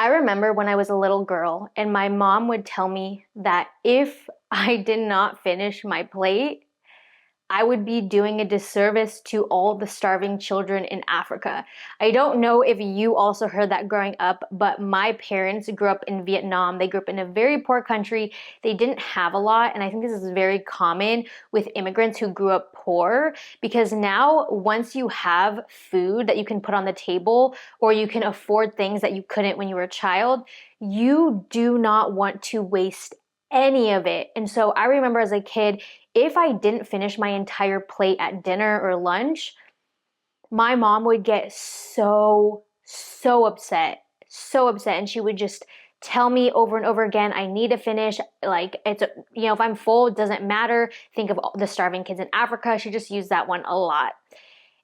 I remember when I was a little girl and my mom would tell me that if I did not finish my plate, I would be doing a disservice to all the starving children in Africa. I don't know if you also heard that growing up, but my parents grew up in Vietnam. They grew up in a very poor country. They didn't have a lot, and I think this is very common with immigrants who grew up poor because now once you have food that you can put on the table or you can afford things that you couldn't when you were a child, you do not want to waste any of it. And so I remember as a kid, if I didn't finish my entire plate at dinner or lunch, my mom would get so upset, so upset. And she would just tell me over and over again, I need to finish. Like, if I'm full, it doesn't matter. Think of all the starving kids in Africa. She just used that one a lot.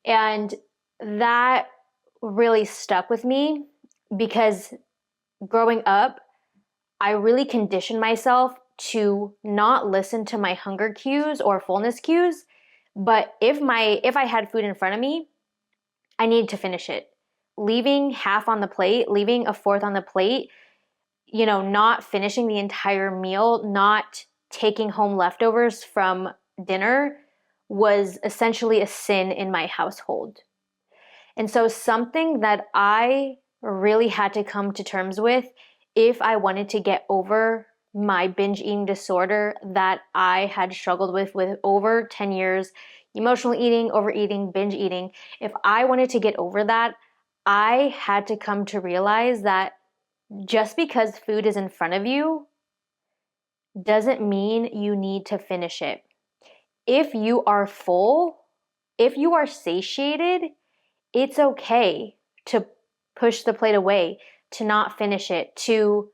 And that really stuck with me because growing up, I really conditioned myself to not listen to my hunger cues or fullness cues. But if I had food in front of me, I needed to finish it. Leaving half on the plate, leaving a fourth on the plate, not finishing the entire meal, not taking home leftovers from dinner was essentially a sin in my household. And so something that I really had to come to terms with if I wanted to get over my binge eating disorder that I had struggled with over 10 years, emotional eating, overeating, binge eating. If I wanted to get over that, I had to come to realize that just because food is in front of you doesn't mean you need to finish it. If you are full, if you are satiated, it's okay to push the plate away, to not finish it, to,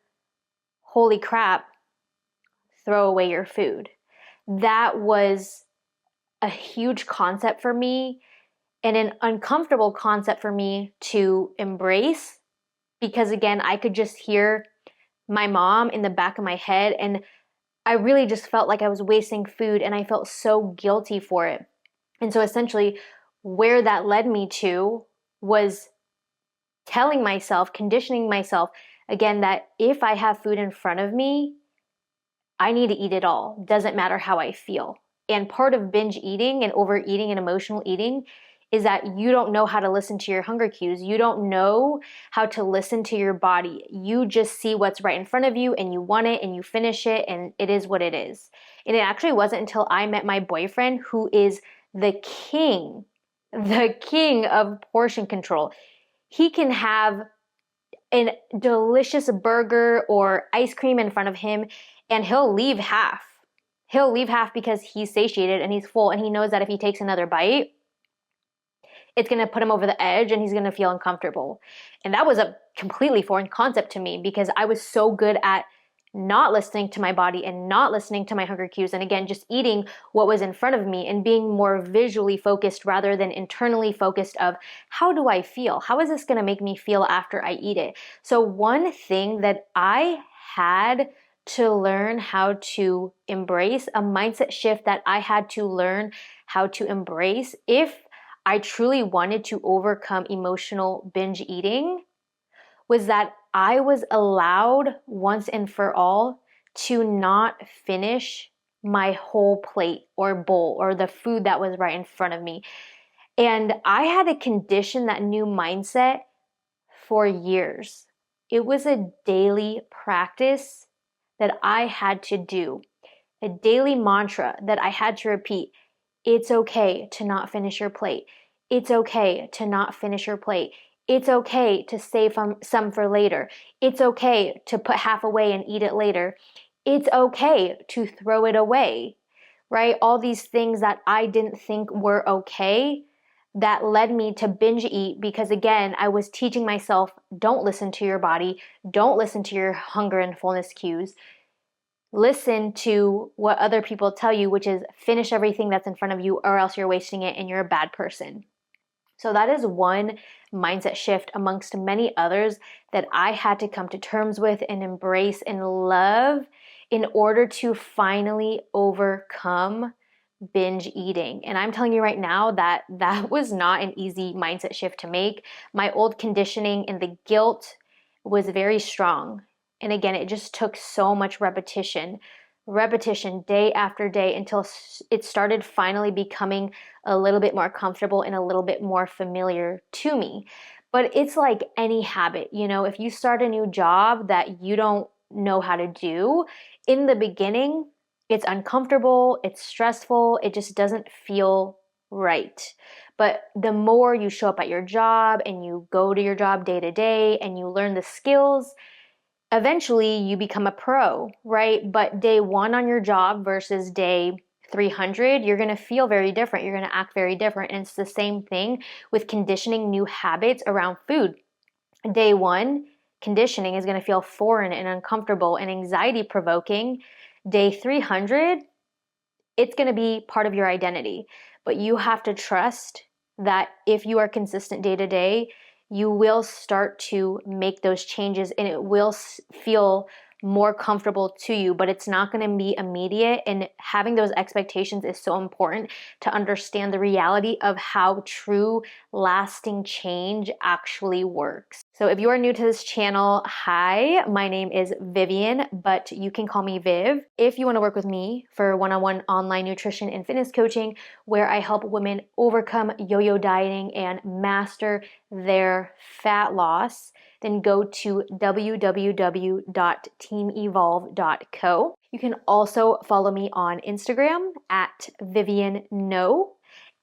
holy crap, throw away your food. That was a huge concept for me and an uncomfortable concept for me to embrace because, again, I could just hear my mom in the back of my head and I really just felt like I was wasting food and I felt so guilty for it. And so essentially where that led me to was telling myself, conditioning myself, again, that if I have food in front of me, I need to eat it all. Doesn't matter how I feel. And part of binge eating and overeating and emotional eating is that you don't know how to listen to your hunger cues. You don't know how to listen to your body. You just see what's right in front of you and you want it and you finish it and it is what it is. And it actually wasn't until I met my boyfriend who is the king of portion control. He can have a delicious burger or ice cream in front of him and he'll leave half. He'll leave half because he's satiated and he's full and he knows that if he takes another bite, it's going to put him over the edge and he's going to feel uncomfortable. And that was a completely foreign concept to me because I was so good at not listening to my body and not listening to my hunger cues. And again, just eating what was in front of me and being more visually focused rather than internally focused of how do I feel? How is this going to make me feel after I eat it? So one thing that I had to learn how to embrace, a mindset shift that I had to learn how to embrace if I truly wanted to overcome emotional binge eating, was that I was allowed once and for all to not finish my whole plate or bowl or the food that was right in front of me. And I had to condition that new mindset for years. It was a daily practice that I had to do, a daily mantra that I had to repeat. It's okay to not finish your plate. It's okay to not finish your plate. It's okay to save some for later. It's okay to put half away and eat it later. It's okay to throw it away, right? All these things that I didn't think were okay that led me to binge eat because, again, I was teaching myself, don't listen to your body. Don't listen to your hunger and fullness cues. Listen to what other people tell you, which is finish everything that's in front of you or else you're wasting it and you're a bad person. So that is one mindset shift amongst many others that I had to come to terms with and embrace and love in order to finally overcome binge eating. And I'm telling you right now that that was not an easy mindset shift to make. My old conditioning and the guilt was very strong. And again, it just took so much repetition day after day until it started finally becoming a little bit more comfortable and a little bit more familiar to me. But it's like any habit, you know, if you start a new job that you don't know how to do, in the beginning, it's uncomfortable, it's stressful, it just doesn't feel right. But the more you show up at your job and you go to your job day to day and you learn the skills, eventually you become a pro, right? But day one on your job versus day 300, you're going to feel very different. You're going to act very different. And it's the same thing with conditioning new habits around food. Day one, conditioning is going to feel foreign and uncomfortable and anxiety provoking. Day 300, it's going to be part of your identity. But you have to trust that if you are consistent day to day, you will start to make those changes and it will feel more comfortable to you, but it's not going to be immediate. And having those expectations is so important to understand the reality of how true lasting change actually works. So if you are new to this channel, hi, my name is Vivian, but you can call me Viv. If you want to work with me for one-on-one online nutrition and fitness coaching, where I help women overcome yo-yo dieting and master their fat loss, then go to www.teamevolve.co. You can also follow me on Instagram at Vivian No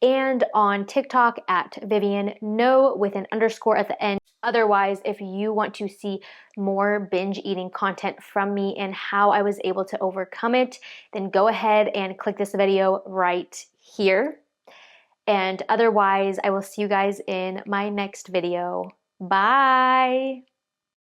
and on TikTok at Vivian No with an underscore at the end. Otherwise, if you want to see more binge eating content from me and how I was able to overcome it, then go ahead and click this video right here. And otherwise, I will see you guys in my next video. Bye.